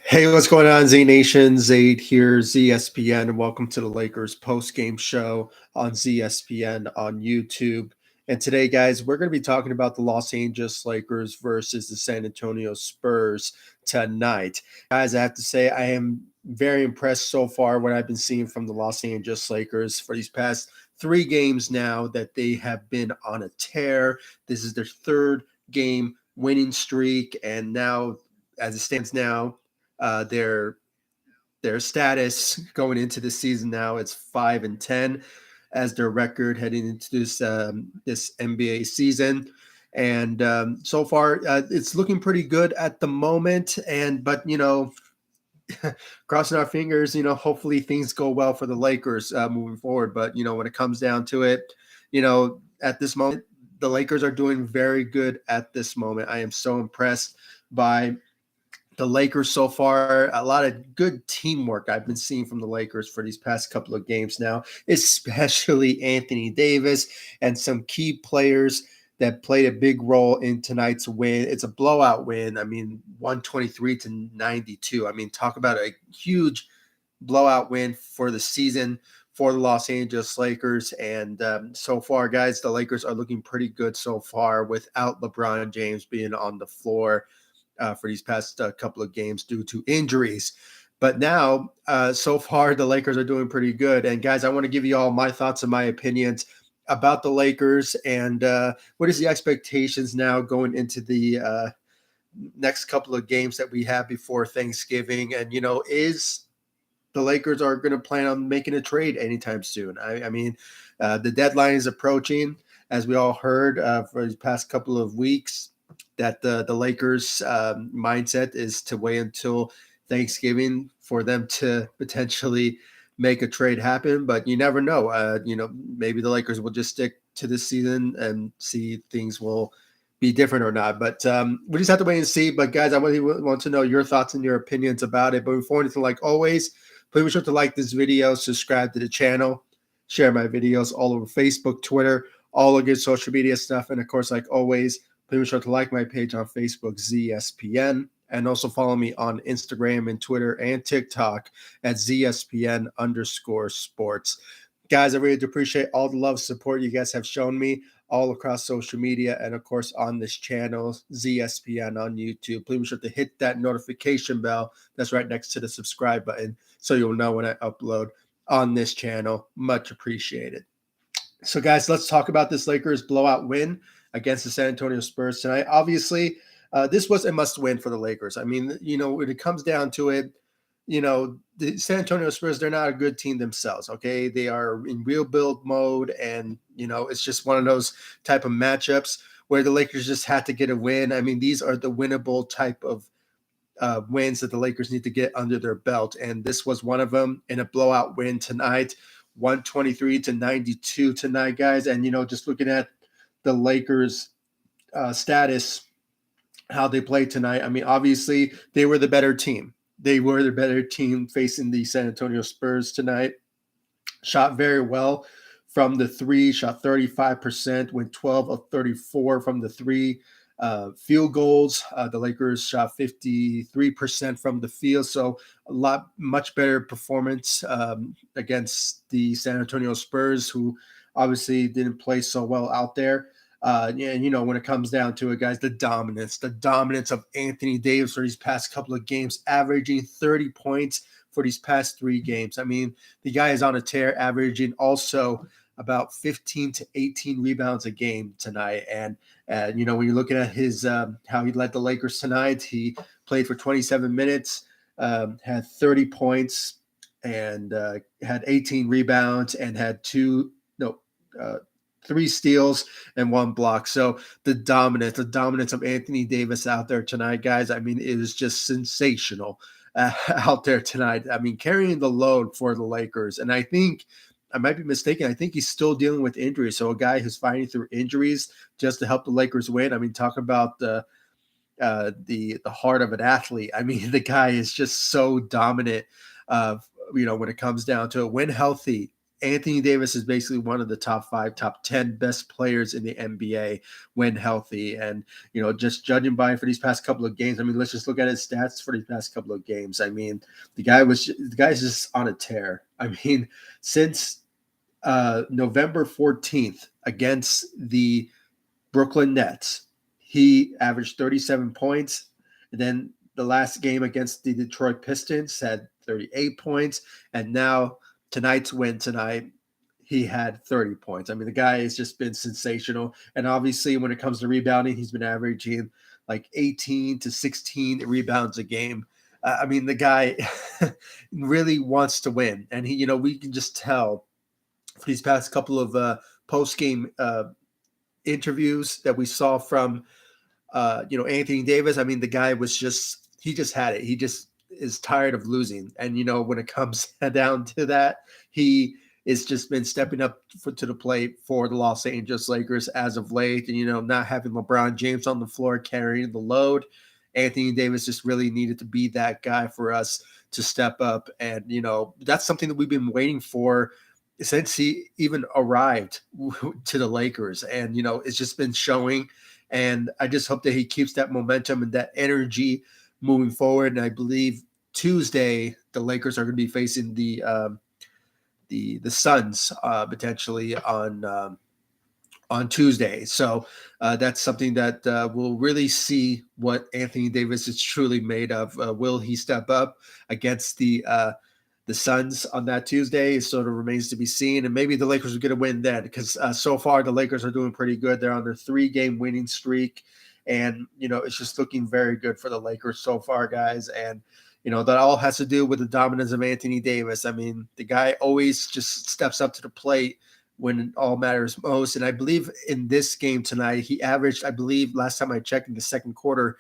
Hey, what's going on, Z Nation? Zaid here, ZSPN, and welcome to the Lakers post-game show on ZSPN on YouTube. And today, guys, we're going to be talking about the Los Angeles Lakers versus the San Antonio Spurs tonight. Guys, I have to say, I am very impressed so far what I've been seeing from the Los Angeles Lakers for these past 3 games now that they have been on a tear. This is their third game winning streak, and now, as it stands now, uh, their their status going into the season now it's 5-10 as their record heading into this NBA season. And so far, it's looking pretty good at the moment. But crossing our fingers, hopefully things go well for the Lakers moving forward. But when it comes down to it, at this moment, the Lakers are doing very good at this moment. I am so impressed by the Lakers so far. A lot of good teamwork I've been seeing from the Lakers for these past couple of games now, especially Anthony Davis and some key players that played a big role in tonight's win. It's a blowout win. I mean, 123-92. I mean, talk about a huge blowout win for the season for the Los Angeles Lakers. And so far, guys, the Lakers are looking pretty good so far without LeBron James being on the floor for these past couple of games due to injuries. But now, so far, the Lakers are doing pretty good. And guys, I want to give you all my thoughts and my opinions about the Lakers and what is the expectations now going into the next couple of games that we have before Thanksgiving. And, is the Lakers are going to plan on making a trade anytime soon. I mean, the deadline is approaching, as we all heard for the past couple of weeks, that the Lakers' mindset is to wait until Thanksgiving for them to potentially make a trade happen. But you never know. Maybe the Lakers will just stick to this season and see if things will be different or not. But we just have to wait and see. But guys, I really want to know your thoughts and your opinions about it. But before anything, like always, please be sure to like this video, subscribe to the channel, share my videos all over Facebook, Twitter, all the good social media stuff. And of course, like always, please be sure to like my page on Facebook, ZSPN, and also follow me on Instagram and Twitter and TikTok at ZSPN_sports. Guys, I really do appreciate all the love support you guys have shown me all across social media and, of course, on this channel, ZSPN on YouTube. Please be sure to hit that notification bell that's right next to the subscribe button so you'll know when I upload on this channel. Much appreciated. So, guys, let's talk about this Lakers blowout win against the San Antonio Spurs tonight. Obviously, this was a must-win for the Lakers. I mean, when it comes down to it, the San Antonio Spurs, they're not a good team themselves, okay? They are in rebuild mode, and, it's just one of those type of matchups where the Lakers just had to get a win. I mean, these are the winnable type of wins that the Lakers need to get under their belt, and this was one of them in a blowout win tonight, 123-92 tonight, guys. And, just looking at the Lakers' status, how they played tonight, I mean, obviously, they were the better team. They were the better team facing the San Antonio Spurs tonight. Shot very well from the three, shot 35%, went 12 of 34 from the three. Field goals, the Lakers shot 53% from the field, so much better performance against the San Antonio Spurs, who obviously didn't play so well out there. And when it comes down to it, guys, the dominance of Anthony Davis for these past couple of games, averaging 30 points for these past 3 games. I mean, the guy is on a tear, averaging also about 15 to 18 rebounds a game tonight. And when you're looking at his how he led the Lakers tonight, he played for 27 minutes, had 30 points, and had 18 rebounds, and had 3 steals and 1 block. So the dominance of Anthony Davis out there tonight, guys. I mean, it was just sensational out there tonight. I mean, carrying the load for the Lakers. And I think I might be mistaken. I think he's still dealing with injuries. So a guy who's fighting through injuries just to help the Lakers win. I mean, talk about the heart of an athlete. I mean, the guy is just so dominant. When it comes down to it, when healthy, Anthony Davis is basically one of the top 5, top 10 best players in the NBA when healthy. And, just judging by for these past couple of games, I mean, let's just look at his stats for these past couple of games. I mean, the guy's just on a tear. I mean, since November 14th against the Brooklyn Nets, he averaged 37 points. And then the last game against the Detroit Pistons had 38 points. And now tonight's win tonight, he had 30 points. I mean, the guy has just been sensational. And obviously, when it comes to rebounding, he's been averaging like 18 to 16 rebounds a game. I mean, the guy really wants to win. And we can just tell for these past couple of post-game interviews that we saw from Anthony Davis. I mean, the guy he just had it. He just is tired of losing. And, when it comes down to that, he has just been stepping up to the plate for the Los Angeles Lakers as of late. And, not having LeBron James on the floor carrying the load, Anthony Davis just really needed to be that guy for us to step up. And, that's something that we've been waiting for since he even arrived to the Lakers. And, it's just been showing. And I just hope that he keeps that momentum and that energy moving forward. And I believe Tuesday, the Lakers are going to be facing the Suns potentially on Tuesday. So that's something that we'll really see what Anthony Davis is truly made of. Will he step up against the Suns on that Tuesday? It sort of remains to be seen. And maybe the Lakers are going to win then, because so far the Lakers are doing pretty good. They're on their 3-game winning streak. And, it's just looking very good for the Lakers so far, guys. And, that all has to do with the dominance of Anthony Davis. I mean, the guy always just steps up to the plate when it all matters most. And I believe in this game tonight, he averaged, I believe last time I checked in the second quarter,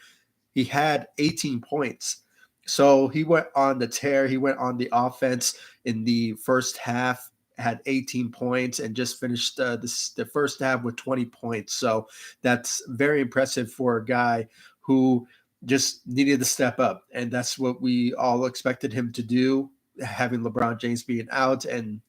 he had 18 points. So he went on the tear. He went on the offense in the first half, had 18 points, and just finished the first half with 20 points. So that's very impressive for a guy who just needed to step up. And that's what we all expected him to do, having LeBron James being out. And,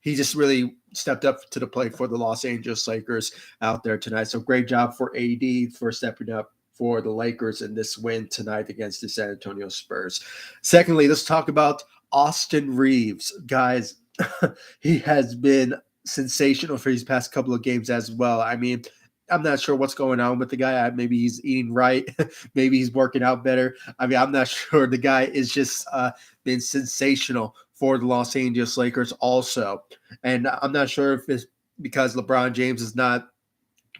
he just really stepped up to the plate for the Los Angeles Lakers out there tonight. So great job for AD for stepping up for the Lakers in this win tonight against the San Antonio Spurs. Secondly, let's talk about Austin Reeves. Guys, he has been sensational for these past couple of games as well. I mean, I'm not sure what's going on with the guy. Maybe he's eating right. Maybe he's working out better. I mean, I'm not sure. The guy is just been sensational for the Los Angeles Lakers also. And I'm not sure if it's because LeBron James is not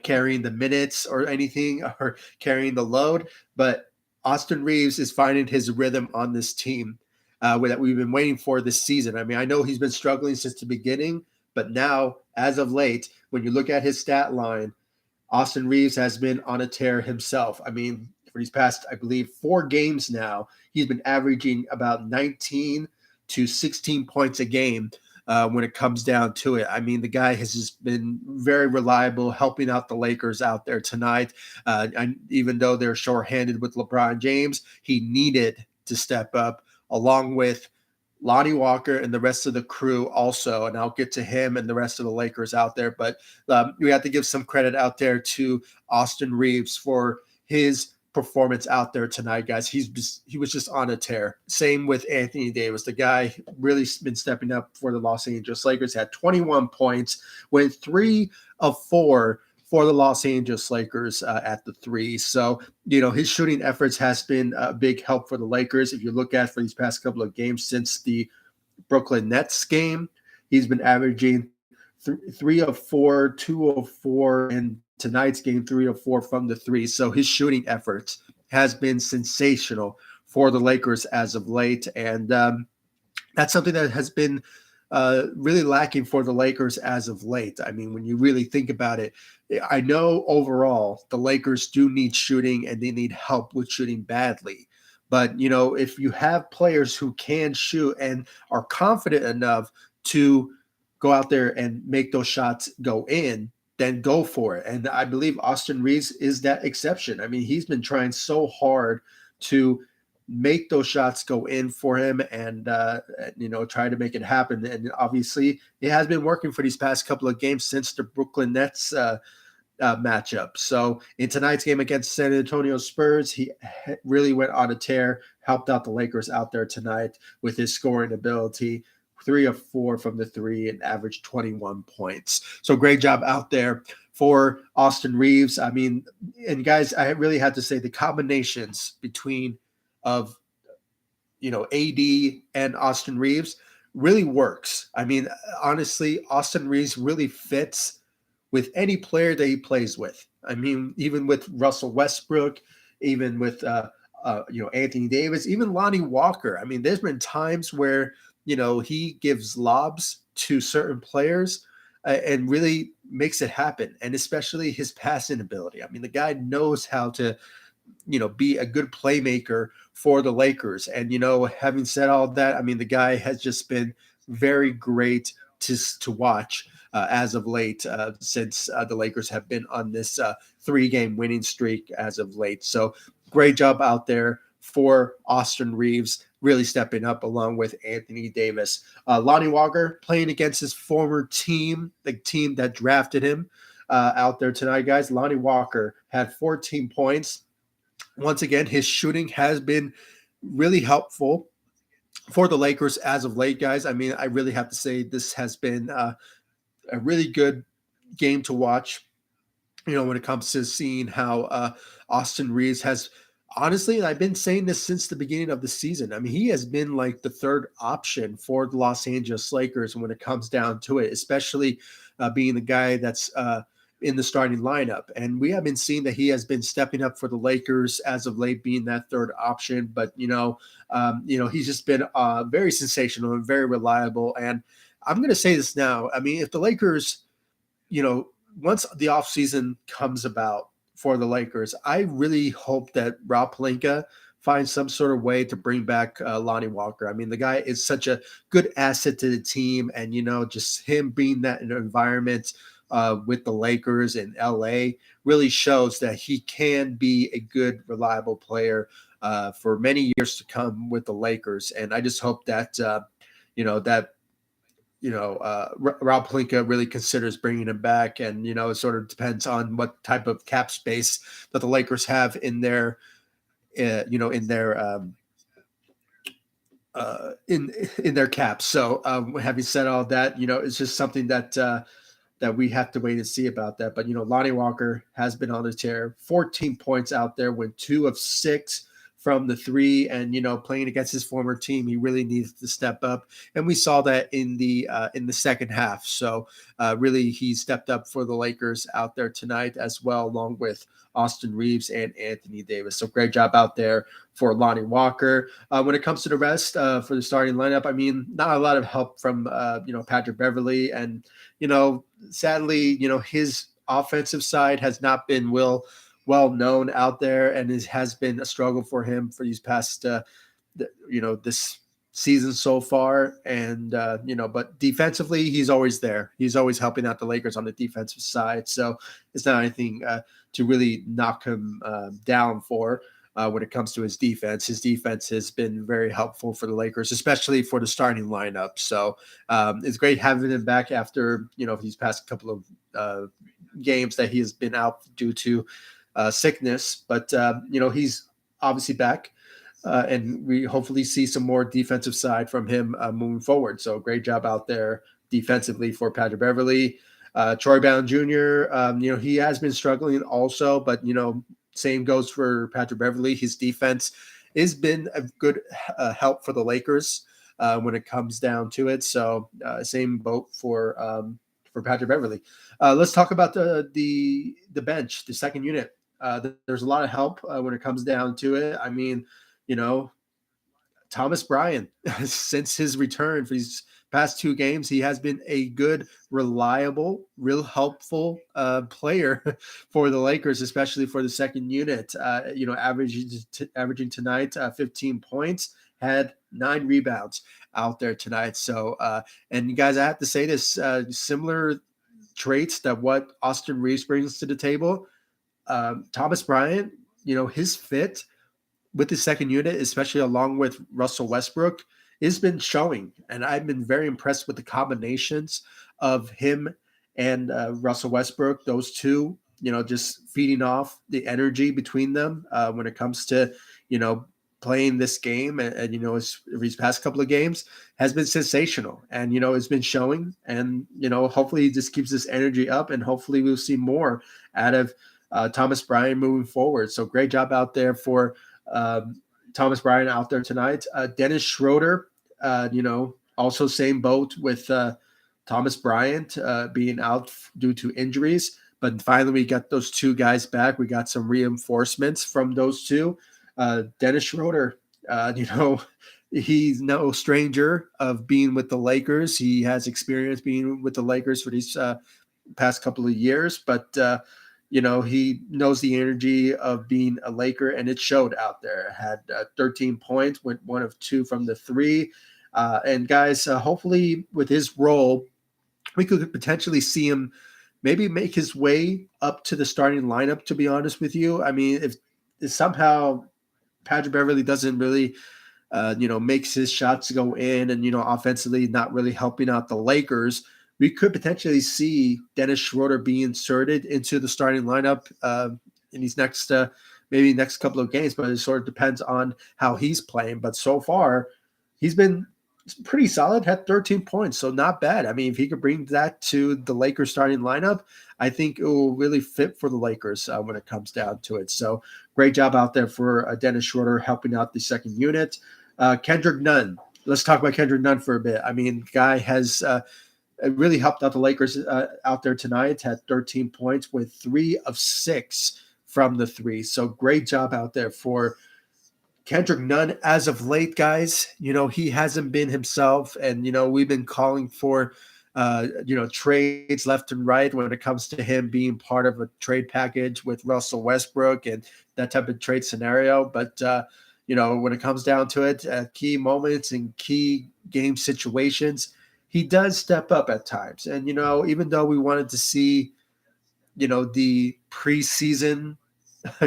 carrying the minutes or anything or carrying the load, but Austin Reeves is finding his rhythm on this team that we've been waiting for this season. I mean, I know he's been struggling since the beginning, but now, as of late, when you look at his stat line, Austin Reeves has been on a tear himself. I mean, for these past, I believe, 4 games now, he's been averaging about 19 to 16 points a game when it comes down to it. I mean, the guy has just been very reliable, helping out the Lakers out there tonight. And even though they're shorthanded with LeBron James, he needed to step up along with Lonnie Walker and the rest of the crew also, and I'll get to him and the rest of the Lakers out there. But we have to give some credit out there to Austin Reeves for his performance out there tonight, guys. He was just on a tear. Same with Anthony Davis. The guy really been stepping up for the Los Angeles Lakers. Had 21 points, went 3 of 4 for the Los Angeles Lakers at the 3. So, his shooting efforts has been a big help for the Lakers. If you look at for these past couple of games since the Brooklyn Nets game, he's been averaging 3 of 4, 2 of 4, and tonight's game 3 of 4 from the 3. So his shooting efforts has been sensational for the Lakers as of late. And that's something that has been really lacking for the Lakers as of late. I mean, when you really think about it, I know overall the Lakers do need shooting and they need help with shooting badly. But, if you have players who can shoot and are confident enough to go out there and make those shots go in, then go for it. And I believe Austin Reeves is that exception. I mean, he's been trying so hard to make those shots go in for him and try to make it happen. And obviously, it has been working for these past couple of games since the Brooklyn Nets matchup. So in tonight's game against San Antonio Spurs, he really went on a tear, helped out the Lakers out there tonight with his scoring ability. 3 of 4 from the three and averaged 21 points. So great job out there for Austin Reeves. I mean, and guys, I really had to say the combinations between of AD and Austin Reeves really works. I mean, honestly, Austin Reeves really fits with any player that he plays with. I mean, even with Russell Westbrook, even with Anthony Davis, even Lonnie Walker. I mean, there's been times where he gives lobs to certain players and really makes it happen, and especially his passing ability. I mean, the guy knows how to be a good playmaker for the Lakers. And having said all that, I mean, the guy has just been very great to watch as of late, since the Lakers have been on this 3-game winning streak as of late. So great job out there for Austin Reeves, really stepping up along with Anthony Davis. Lonnie Walker playing against his former team, the team that drafted him out there tonight, guys. Lonnie Walker had 14 points. Once again, his shooting has been really helpful for the Lakers as of late, guys. I mean, I really have to say this has been a really good game to watch, when it comes to seeing how Austin Reeves has honestly, and I've been saying this since the beginning of the season. I mean, he has been like the third option for the Los Angeles Lakers when it comes down to it, especially being the guy that's in the starting lineup. And we have been seeing that he has been stepping up for the Lakers as of late, being that third option. But he's just been very sensational and very reliable. And I'm going to say this now. I mean, if the Lakers, once the offseason comes about for the Lakers, I really hope that Rob Pelinka finds some sort of way to bring back Lonnie Walker. I mean, the guy is such a good asset to the team, and just him being that in an environment with the Lakers in LA really shows that he can be a good, reliable player for many years to come with the Lakers. And I just hope that Rob Pelinka really considers bringing him back. And, it sort of depends on what type of cap space that the Lakers have in their, in their, in their caps. So having said all that, it's just something that we have to wait and see about that. But, Lonnie Walker has been on the tear, 14 points out there, went 2 of 6 from the three, and playing against his former team, he really needs to step up, and we saw that in the second half. So really, he stepped up for the Lakers out there tonight as well, along with Austin Reeves and Anthony Davis. So great job out there for Lonnie Walker. When it comes to the rest for the starting lineup, I mean, not a lot of help from Patrick Beverley, and sadly, his offensive side has not been well known out there, and it has been a struggle for him for these past this season so far. And but defensively, he's always there. He's always helping out the Lakers on the defensive side. So it's not anything to really knock him down for. When it comes to his defense has been very helpful for the Lakers, especially for the starting lineup. So it's great having him back after these past couple of games that he has been out due to sickness. But he's obviously back, and we hopefully see some more defensive side from him moving forward. So great job out there defensively for Patrick Beverley. Troy Brown Jr., he has been struggling also, but same goes for Patrick Beverley. His defense has been a good help for the Lakers when it comes down to it. So same boat for Patrick Beverley. Let's talk about the bench, the second unit. There's a lot of help when it comes down to it. I mean, Thomas Bryant, since his return for these past 2 games, he has been a good, reliable, real helpful player for the Lakers, especially for the second unit. Averaging tonight 15 points, had 9 rebounds out there tonight. So, and you guys, I have to say this, similar traits that what Austin Reeves brings to the table. Thomas Bryant, his fit with the second unit, especially along with Russell Westbrook, has been showing. And I've been very impressed with the combinations of him and Russell Westbrook, those two, just feeding off the energy between them when it comes to, you know, playing this game and his past couple of games has been sensational and, it's been showing. And, hopefully he just keeps this energy up and hopefully we'll see more out of Thomas Bryant moving forward. So great job out there for Thomas Bryant out there tonight. Dennis Schroeder, also same boat with Thomas Bryant being out due to injuries. But finally, we got those two guys back. We got some reinforcements from those two. Dennis Schroeder, he's no stranger of being with the Lakers. He has experience being with the Lakers for these past couple of years, but he knows the energy of being a Laker, and it showed out there. Had 13 points, went 1 of 2 from the three. And guys, hopefully with his role, we could potentially see him maybe make his way up to the starting lineup, to be honest with you. I mean, if somehow Patrick Beverley doesn't really makes his shots go in and, offensively not really helping out the Lakers, we could potentially see Dennis Schroeder be inserted into the starting lineup in these maybe next couple of games, but it sort of depends on how he's playing. But so far, he's been pretty solid, had 13 points, so not bad. I mean, if he could bring that to the Lakers starting lineup, I think it will really fit for the Lakers when it comes down to it. So great job out there for Dennis Schroeder helping out the second unit. Kendrick Nunn. Let's talk about Kendrick Nunn for a bit. I mean, guy has really helped out the Lakers out there tonight. Had 13 points with 3 of 6 from the three. So great job out there for Kendrick Nunn as of late, guys. He hasn't been himself, and we've been calling for trades left and right when it comes to him being part of a trade package with Russell Westbrook and that type of trade scenario. But when it comes down to it, at key moments and key game situations, he does step up at times. And even though we wanted to see the preseason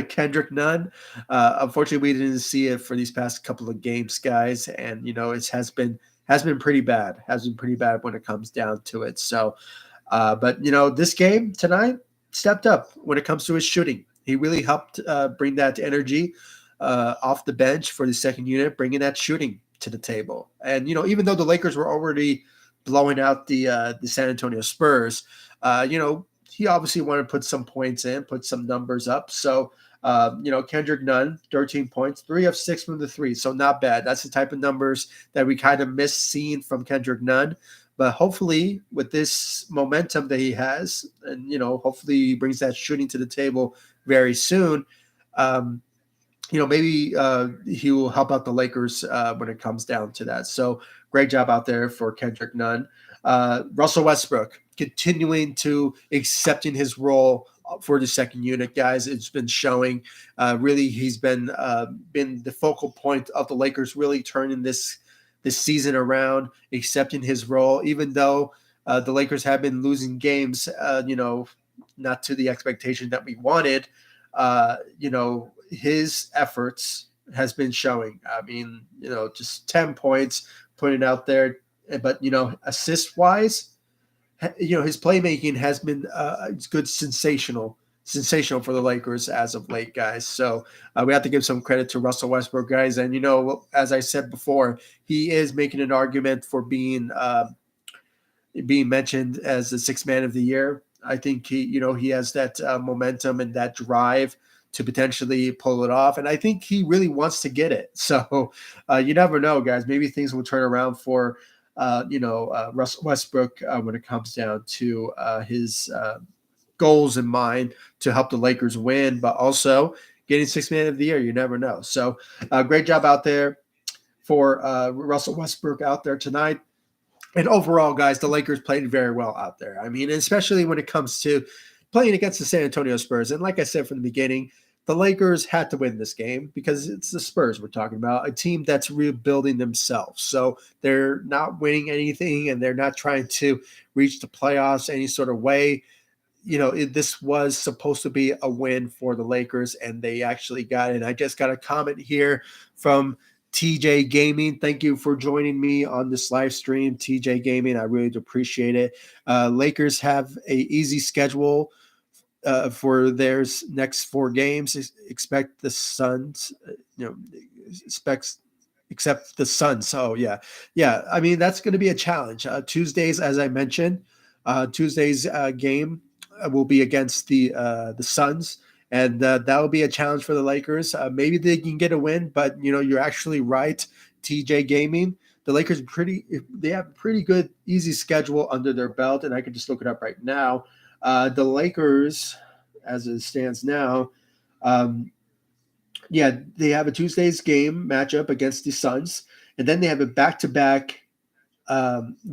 Kendrick Nunn, unfortunately, we didn't see it for these past couple of games, guys. And it has been pretty bad. Has been pretty bad when it comes down to it. So, but this game tonight stepped up when it comes to his shooting. He really helped bring that energy off the bench for the second unit, bringing that shooting to the table. And even though the Lakers were already blowing out the San Antonio Spurs, he obviously wanted to put some points in, put some numbers up. So, Kendrick Nunn, 13 points, 3 of 6 from the three. So not bad. That's the type of numbers that we kind of miss seeing from Kendrick Nunn. But hopefully with this momentum that he has, and, hopefully he brings that shooting to the table very soon, maybe he will help out the Lakers when it comes down to that. So great job out there for Kendrick Nunn. Russell Westbrook continuing to accepting his role for the second unit, guys. It's been showing. Really, he's been the focal point of the Lakers, really turning this season around, accepting his role, even though the Lakers have been losing games, not to the expectation that we wanted. His efforts has been showing. I mean, just 10 points, putting it out there. But, assist-wise, his playmaking has been it's good, sensational for the Lakers as of late, guys. So we have to give some credit to Russell Westbrook, guys. And, as I said before, he is making an argument for being mentioned as the sixth man of the year. I think he has that momentum and that drive to potentially pull it off. And I think he really wants to get it. So you never know, guys. Maybe things will turn around for Russell Westbrook when it comes down to his goals in mind to help the Lakers win, but also getting sixth man of the year. You never know. So great job out there for Russell Westbrook out there tonight. And overall, guys, the Lakers played very well out there. I mean, especially when it comes to playing against the San Antonio Spurs. And like I said from the beginning, the Lakers had to win this game because it's the Spurs we're talking about, a team that's rebuilding themselves. So they're not winning anything and they're not trying to reach the playoffs any sort of way. this was supposed to be a win for the Lakers, and they actually got it. And I just got a comment here from TJ Gaming. Thank you for joining me on this live stream, TJ Gaming. I really do appreciate it. Lakers have a easy schedule for their next 4 games. Expect the Suns, expects except the Suns. So yeah. I mean, that's going to be a challenge. Tuesdays, as I mentioned, Tuesday's game will be against the Suns, and that will be a challenge for the Lakers. Maybe they can get a win, but you're actually right, TJ Gaming. The Lakers they have a pretty good easy schedule under their belt, and I can just look it up right now. The Lakers, as it stands now, um, yeah, they have a Tuesday's game matchup against the Suns, and then they have a back-to-back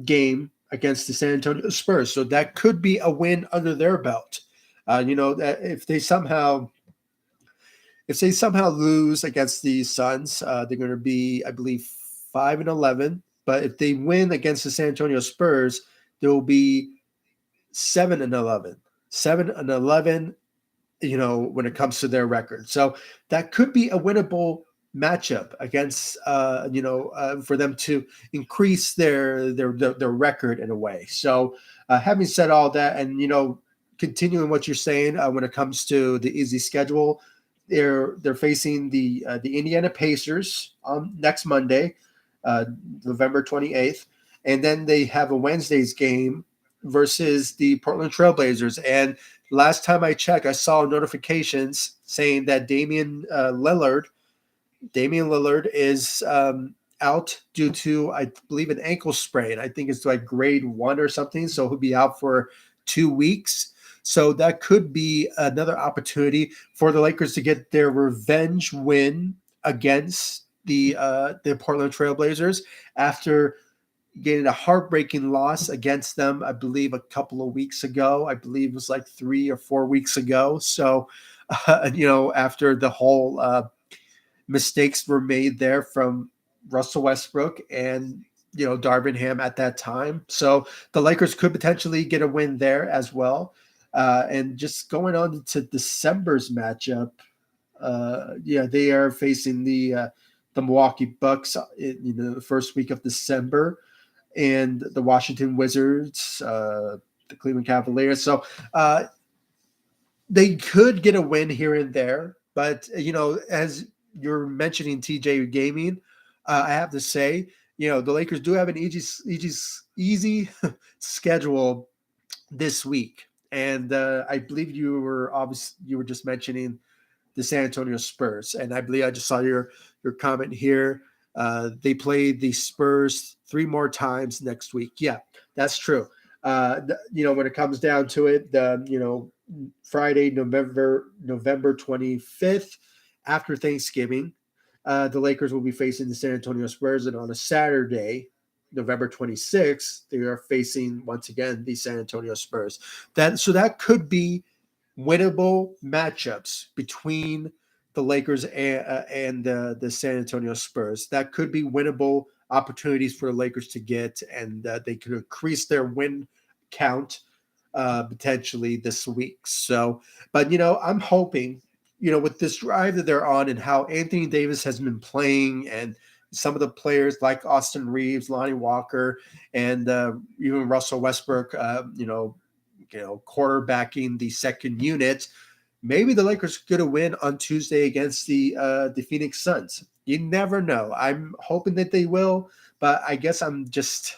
game against the San Antonio Spurs. So that could be a win under their belt. That if they somehow lose against the Suns, they're going to be, I believe, 5-11. But if they win against the San Antonio Spurs, they will be 7-11. 7-11, when it comes to their record. So that could be a winnable matchup against, for them to increase their record in a way. So having said all that, and continuing what you're saying, when it comes to the easy schedule, they're facing the Indiana Pacers on next Monday, uh, November 28th, and then they have a Wednesday's game versus the Portland Trailblazers. And last time I checked, I saw notifications saying that Damian Lillard is out due to, I believe, an ankle sprain. I think it's like grade 1 or something. So he'll be out for 2 weeks. So that could be another opportunity for the Lakers to get their revenge win against the Portland Trailblazers after getting a heartbreaking loss against them, I believe, a couple of weeks ago. I believe it was like 3 or 4 weeks ago. So, after the whole mistakes were made there from Russell Westbrook and Darvin Ham at that time. So the Lakers could potentially get a win there as well. And just going on to December's matchup, they are facing the Milwaukee Bucks in the first week of December, and the Washington Wizards, the Cleveland Cavaliers. So they could get a win here and there, but as you're mentioning TJ Gaming, I have to say, the Lakers do have an easy schedule this week, and I believe you were just mentioning the San Antonio Spurs, and I believe I just saw your comment here. They play the Spurs 3 more times next week. Yeah, that's true. When it comes down to it, Friday, November 25th, after Thanksgiving, the Lakers will be facing the San Antonio Spurs, and on a Saturday, November 26th, they are facing once again the San Antonio Spurs. That could be winnable matchups between the Lakers and the San Antonio Spurs. That could be winnable opportunities for the Lakers to get, and they could increase their win count potentially this week. So, but I'm hoping, with this drive that they're on and how Anthony Davis has been playing, and some of the players like Austin Reeves, Lonnie Walker, and even Russell Westbrook, quarterbacking the second unit, maybe the Lakers get a win on Tuesday against the Phoenix Suns. You never know. I'm hoping that they will, but I guess I'm just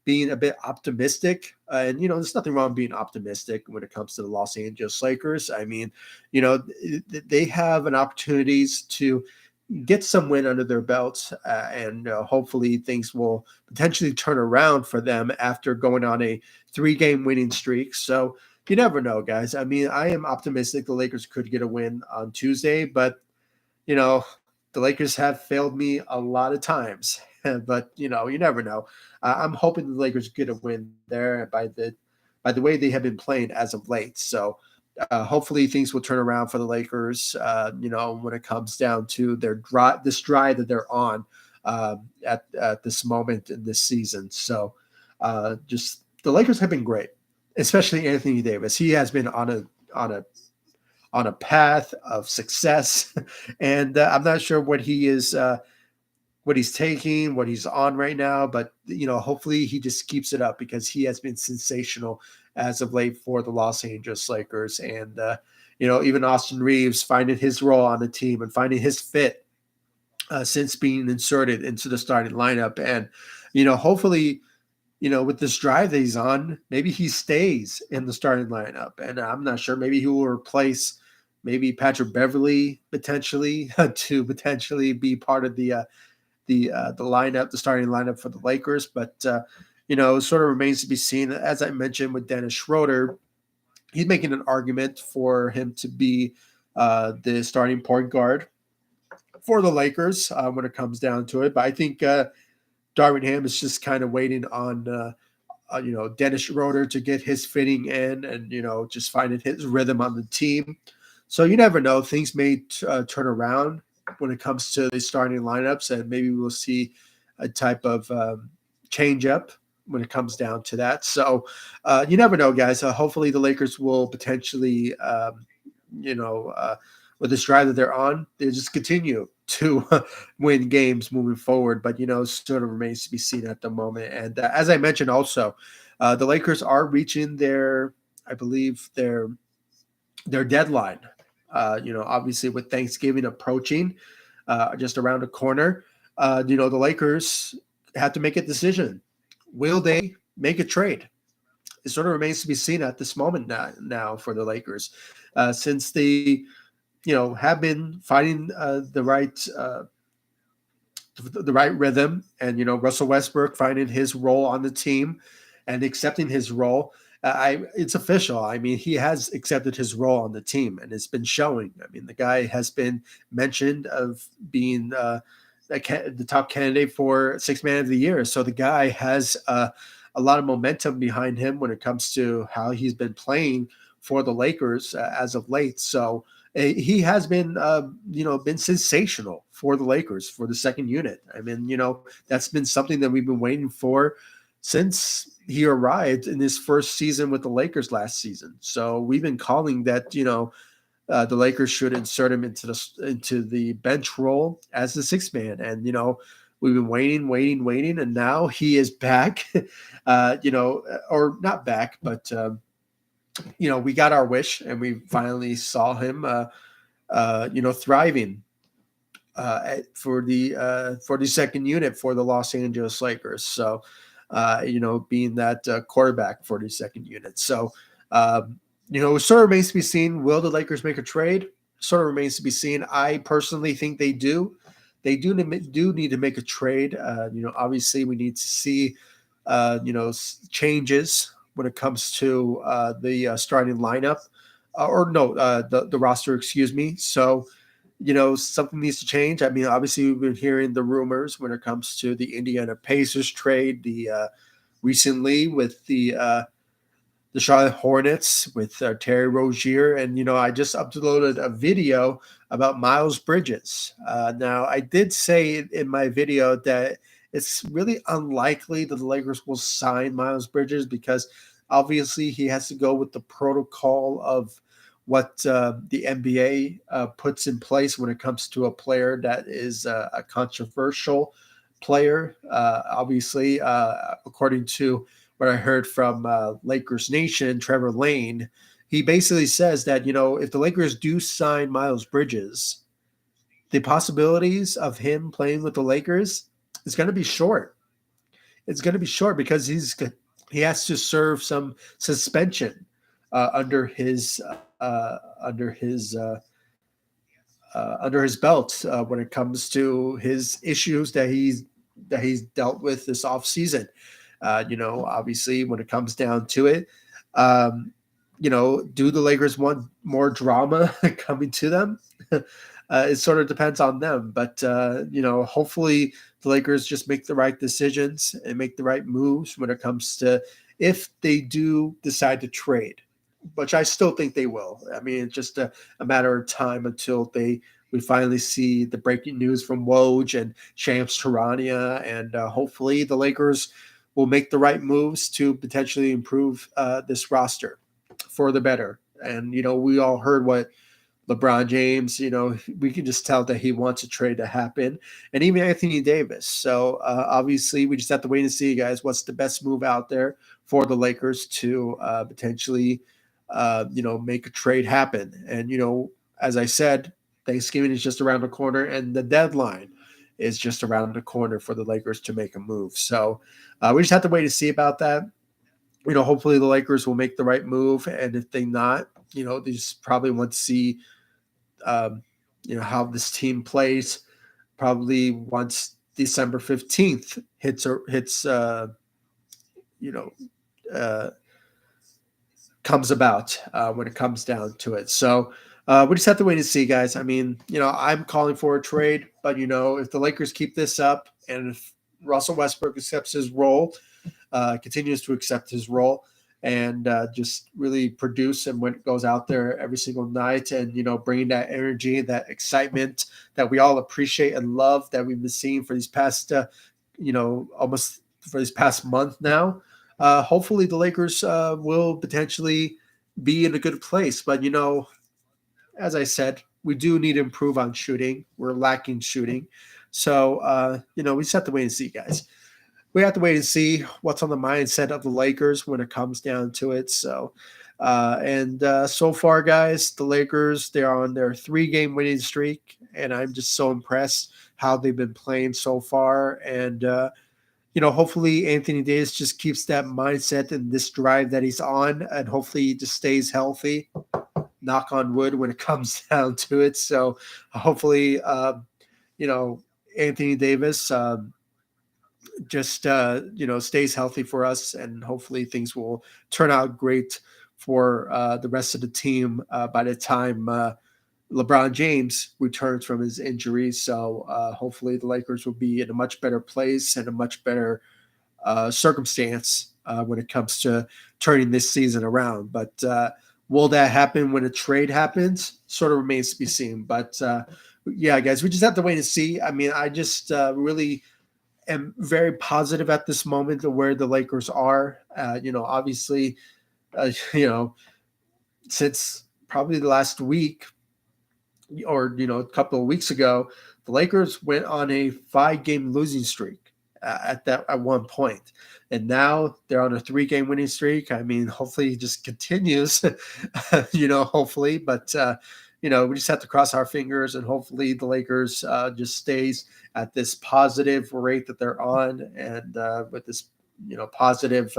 being a bit optimistic. And there's nothing wrong being optimistic when it comes to the Los Angeles Lakers. I mean, they have an opportunities to get some win under their belts, and hopefully things will potentially turn around for them after going on a 3-game winning streak. So you never know, guys. I mean, I am optimistic the Lakers could get a win on Tuesday, but the Lakers have failed me a lot of times. But you never know. I'm hoping the Lakers get a win there by the way they have been playing as of late. So hopefully things will turn around for the Lakers, when it comes down to this drive that they're on at this moment in this season. So just the Lakers have been great. especially Anthony Davis. He has been on a on a path of success, and I'm not sure what he is. What he's taking, what he's on right now, but hopefully he just keeps it up because he has been sensational as of late for the Los Angeles Lakers, and even Austin Reeves finding his role on the team and finding his fit since being inserted into the starting lineup, and hopefully with this drive that he's on, maybe he stays in the starting lineup. And I'm not sure. Maybe he will replace maybe Patrick Beverly potentially to potentially be part of the lineup, the starting lineup for the Lakers. But it sort of remains to be seen. As I mentioned with Dennis Schroeder, he's making an argument for him to be the starting point guard for the Lakers when it comes down to it. But I think Darvin Ham is just kind of waiting on Dennis Schroeder to get his fitting in and just finding his rhythm on the team. So you never know; things may turn around when it comes to the starting lineups, and maybe we'll see a type of change up when it comes down to that. So you never know, guys. Hopefully, the Lakers will potentially, you know, uh, with this drive that they're on, they just continue to win games moving forward. But sort of remains to be seen at the moment. And as I mentioned, also, the Lakers are reaching I believe, their deadline. Obviously with Thanksgiving approaching, just around the corner, the Lakers have to make a decision. Will they make a trade? It sort of remains to be seen at this moment now for the Lakers, since they, have been finding the right rhythm, and Russell Westbrook finding his role on the team and accepting his role. It's official. I mean, he has accepted his role on the team, and it's been showing. I mean, the guy has been mentioned of being the top candidate for Sixth Man of the Year. So the guy has a lot of momentum behind him when it comes to how he's been playing for the Lakers as of late. So he has been sensational for the Lakers for the second unit. I mean, that's been something that we've been waiting for since he arrived in his first season with the Lakers last season. So we've been calling that, the Lakers should insert him into the bench role as the sixth man. And we've been waiting, and now he is back. Or not back, but we got our wish, and we finally saw him, thriving for the second unit for the Los Angeles Lakers. So, being that quarterback for the second unit. So, it sort of remains to be seen. Will the Lakers make a trade? Sort of remains to be seen. I personally think they do. They do need to make a trade. Obviously, we need to see, changes when it comes to the starting lineup, or no, the roster. Excuse me. So, something needs to change. I mean, obviously, we've been hearing the rumors when it comes to the Indiana Pacers trade, the recently with the Charlotte Hornets with Terry Rozier, and I just uploaded a video about Miles Bridges. Now, I did say in my video that it's really unlikely that the Lakers will sign Miles Bridges because obviously he has to go with the protocol of what the NBA puts in place when it comes to a player that is a controversial player. Obviously, according to what I heard from Lakers Nation, Trevor Lane, he basically says that, if the Lakers do sign Miles Bridges, the possibilities of him playing with the Lakers is going to be short. It's going to be short because he has to serve some suspension under his belt when it comes to his issues that he's dealt with this offseason. Obviously, when it comes down to it, do the Lakers want more drama coming to them? It sort of depends on them. But, hopefully the Lakers just make the right decisions and make the right moves when it comes to if they do decide to trade, which I still think they will. I mean, it's just a matter of time until we finally see the breaking news from Woj and Shams Charania, and hopefully the Lakers will make the right moves to potentially improve this roster for the better. And we all heard what LeBron James, we can just tell that he wants a trade to happen, and even Anthony Davis. So obviously, we just have to wait and see, guys, what's the best move out there for the Lakers to potentially, make a trade happen. And as I said, Thanksgiving is just around the corner, and the deadline is just around the corner for the Lakers to make a move. So we just have to wait and see about that. Hopefully the Lakers will make the right move, and if they not, they just probably want to see how this team plays probably once December 15th you know, uh, comes about when it comes down to it. So we just have to wait and see, guys. I mean, I'm calling for a trade, but if the Lakers keep this up and if Russell Westbrook accepts his role, continues to accept his role, and just really produce and when it goes out there every single night, and bringing that energy, that excitement that we all appreciate and love that we've been seeing for these past almost for this past month now. Hopefully the Lakers will potentially be in a good place, but as I said, we do need to improve on shooting. We're lacking shooting, so we just have to wait and see, guys. We have to wait and see what's on the mindset of the Lakers when it comes down to it. So, and so far, guys, the Lakers, they're on their 3-game winning streak, and I'm just so impressed how they've been playing so far. And, hopefully Anthony Davis just keeps that mindset and this drive that he's on, and hopefully he just stays healthy. Knock on wood when it comes down to it. So hopefully, Anthony Davis, just stays healthy for us, and hopefully things will turn out great for the rest of the team by the time LeBron James returns from his injury. So hopefully the Lakers will be in a much better place and a much better circumstance when it comes to turning this season around. But will that happen when a trade happens? Sort of remains to be seen. But yeah, guys, we just have to wait and see. I mean, I just really am very positive at this moment of where the Lakers are. Obviously, since probably the last week or a couple of weeks ago, the Lakers went on a 5-game losing streak at one point, and now they're on a 3-game winning streak. I mean, hopefully it just continues, hopefully, but we just have to cross our fingers, and hopefully the Lakers just stays at this positive rate that they're on, and with this positive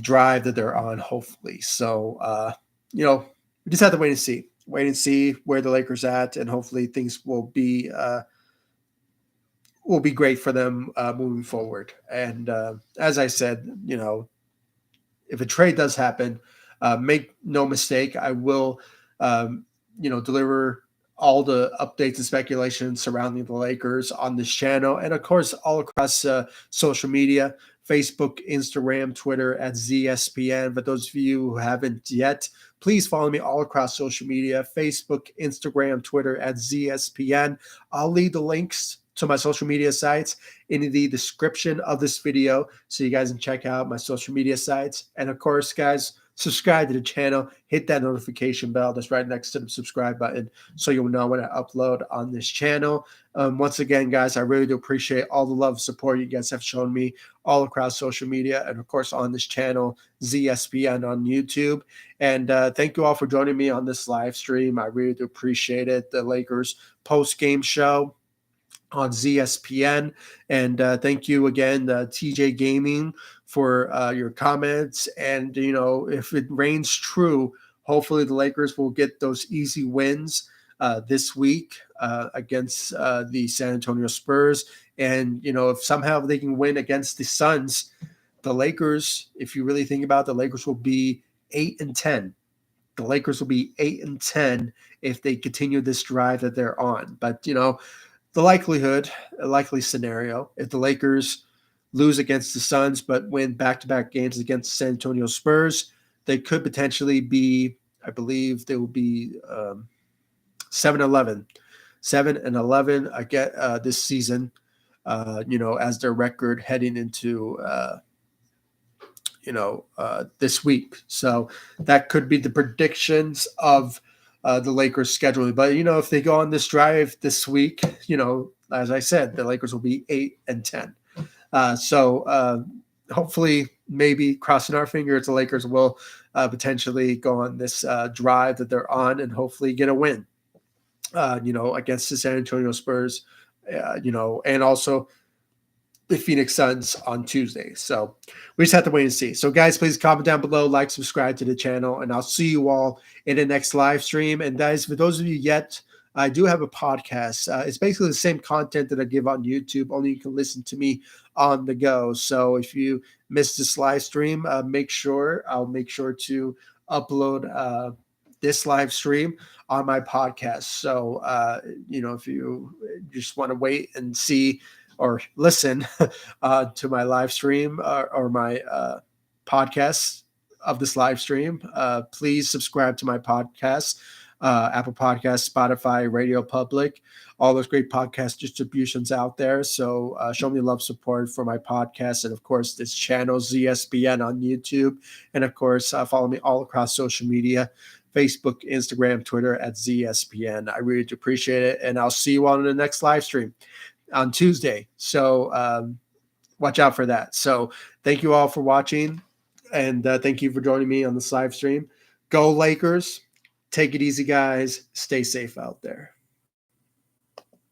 drive that they're on, hopefully. So we just have to wait and see where the Lakers at, and hopefully things will be great for them moving forward. And as I said, if a trade does happen, make no mistake, I will, deliver all the updates and speculation surrounding the Lakers on this channel, and of course, all across social media, Facebook, Instagram, Twitter at ZSPN. But those of you who haven't yet, please follow me all across social media, Facebook, Instagram, Twitter at ZSPN. I'll leave the links to my social media sites in the description of this video so you guys can check out my social media sites. And of course, guys, subscribe to the channel, hit that notification bell that's right next to the subscribe button so you'll know when I upload on this channel. Once again, guys, I really do appreciate all the love and support you guys have shown me all across social media, and of course on this channel, ZSPN on YouTube. And thank you all for joining me on this live stream. I really do appreciate it. The Lakers post-game show on ZSPN. And thank you again, TJ Gaming, for your comments. And, if it rains true, hopefully the Lakers will get those easy wins this week against the San Antonio Spurs. And, if somehow they can win against the Suns, the Lakers, if you really think about it, the Lakers will be 8-10. The Lakers will be 8-10 if they continue this drive that they're on. But, the likely scenario, if the Lakers lose against the Suns but win back-to-back games against San Antonio Spurs, they could potentially be, I believe they will be 7-11. 7-11 again this season as their record heading into this week. So that could be the predictions of the Lakers scheduling. But if they go on this drive this week, as I said, the Lakers will be 8-10. So hopefully, maybe crossing our fingers, the Lakers will potentially go on this drive that they're on and hopefully get a win. Against the San Antonio Spurs, and also the Phoenix Suns on Tuesday. So we just have to wait and see. So guys, please comment down below, like, subscribe to the channel, and I'll see you all in the next live stream. And guys, for those of you yet, I do have a podcast. It's basically the same content that I give on YouTube, only you can listen to me on the go. So if you missed this live stream, I'll make sure to upload this live stream on my podcast. So, if you just want to wait and see or listen to my live stream or my podcast of this live stream, please subscribe to my podcast, Apple Podcasts, Spotify, Radio Public, all those great podcast distributions out there. So show me love, support for my podcast. And of course, this channel, ZSBN on YouTube. And of course, follow me all across social media, Facebook, Instagram, Twitter at ZSPN. I really do appreciate it. And I'll see you on the next live stream on Tuesday. So watch out for that. So thank you all for watching. And thank you for joining me on this live stream. Go Lakers. Take it easy, guys. Stay safe out there.